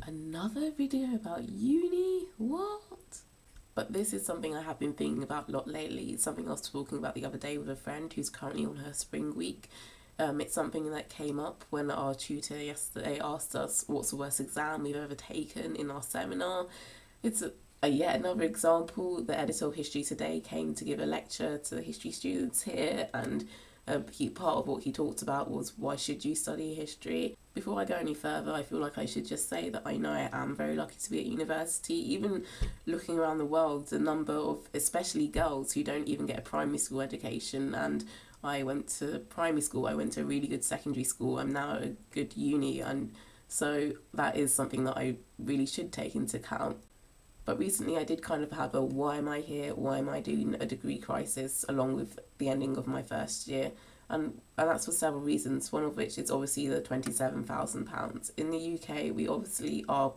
Another video about uni? What? But this is something I have been thinking about a lot lately. It's something I was talking about the other day with a friend who's currently on her spring week. It's something that came up when our tutor yesterday asked us what's the worst exam we've ever taken in our seminar. It's yet another example. The editor of History Today came to give a lecture to the history students here, and part of what he talked about was why should you study history. Before I go any further, I feel like I should just say that I know I am very lucky to be at university. Even looking around the world, the number of especially girls who don't even get a primary school education, and I went to primary school, I went to a really good secondary school, I'm now at a good uni, and so that is something that I really should take into account. But recently I did kind of have a why am I here, why am I doing a degree crisis along with the ending of my first year. And that's for several reasons, one of which is obviously the £27,000. In the UK, we obviously are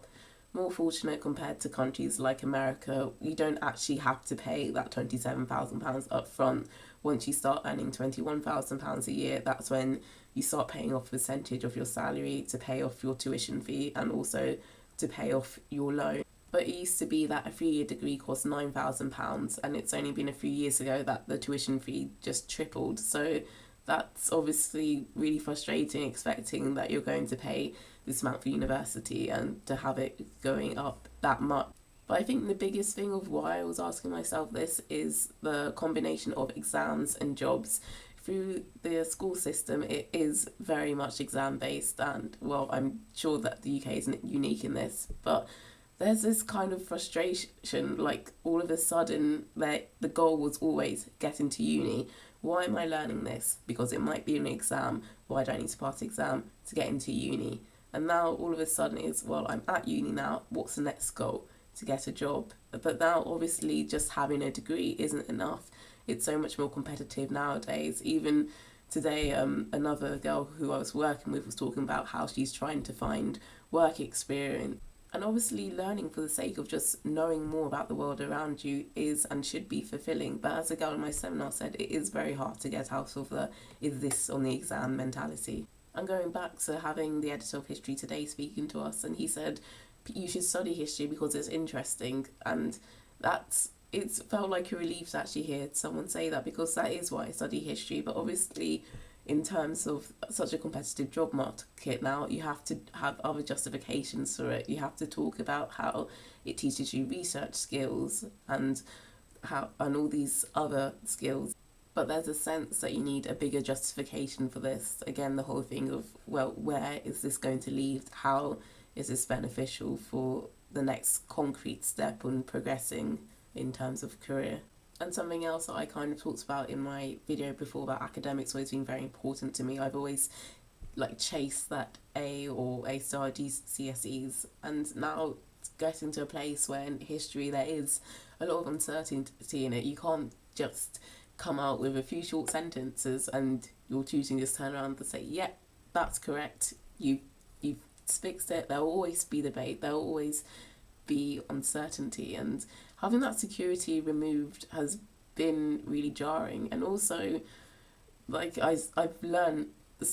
more fortunate compared to countries like America. You don't actually have to pay that £27,000 up front. Once you start earning £21,000 a year, that's when you start paying off a percentage of your salary to pay off your tuition fee and also to pay off your loan. But it used to be that a 3-year degree cost £9,000, and it's only been a few years ago that the tuition fee just tripled. So that's obviously really frustrating, expecting that you're going to pay this amount for university and to have it going up that much. But I think the biggest thing of why I was asking myself this is the combination of exams and jobs. Through the school system, it is very much exam based, and well, I'm sure that the UK isn't unique in this, but there's this kind of frustration, like all of a sudden the goal was always get into uni. Why am I learning this? Because it might be an exam. Why do I need to pass the exam to get into uni? And now all of a sudden it's, well, I'm at uni now, what's the next goal? To get a job. But now obviously just having a degree isn't enough. It's so much more competitive nowadays. Even today, another girl who I was working with was talking about how she's trying to find work experience. And obviously learning for the sake of just knowing more about the world around you is and should be fulfilling. But as a girl in my seminar said, it is very hard to get out of the is this on the exam mentality. And going back to having the editor of History Today speaking to us, and he said, you should study history because it's interesting. And it felt like a relief to actually hear someone say that, because that is why I study history. But obviously, in terms of such a competitive job market now, you have to have other justifications for it. You have to talk about how it teaches you research skills and all these other skills. But there's a sense that you need a bigger justification for this. Again, the whole thing of, well, where is this going to lead? How is this beneficial for the next concrete step on progressing in terms of career? And something else that I kind of talked about in my video before about academics always being very important to me. I've always chased that A or A star GCSEs, and now getting to a place where in history there is a lot of uncertainty in it. You can't just come out with a few short sentences and your tutor just turn around and say, yeah, that's correct, you've fixed it. There'll always be debate, there'll always be uncertainty, and having that security removed has been really jarring. And also, I've learned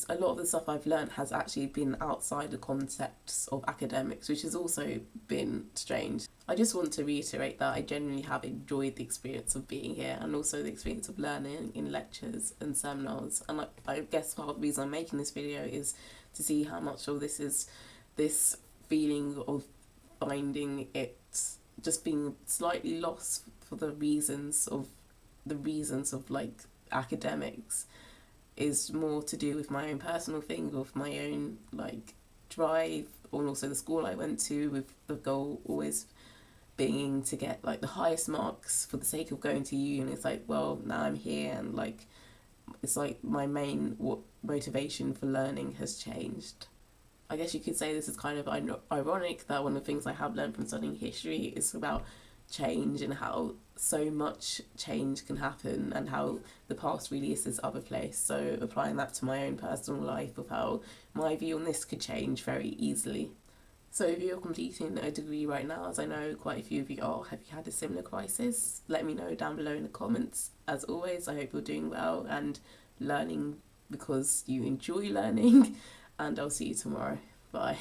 a lot of the stuff I've learned has actually been outside the concepts of academics, which has also been strange. I just want to reiterate that I genuinely have enjoyed the experience of being here, and also the experience of learning in lectures and seminars. And I guess part of the reason I'm making this video is to see how much of this is this feeling of finding it just being slightly lost for the reasons of academics is more to do with my own personal thing, with my own drive, and also the school I went to, with the goal always being to get the highest marks for the sake of going to uni. And it's well, now I'm here, and it's my main motivation for learning has changed. I guess you could say this is kind of ironic that one of the things I have learned from studying history is about change and how so much change can happen and how the past really is this other place. So applying that to my own personal life of how my view on this could change very easily. So if you're completing a degree right now, as I know quite a few of you are, have you had a similar crisis? Let me know down below in the comments. As always, I hope you're doing well and learning because you enjoy learning, and I'll see you tomorrow. Bye.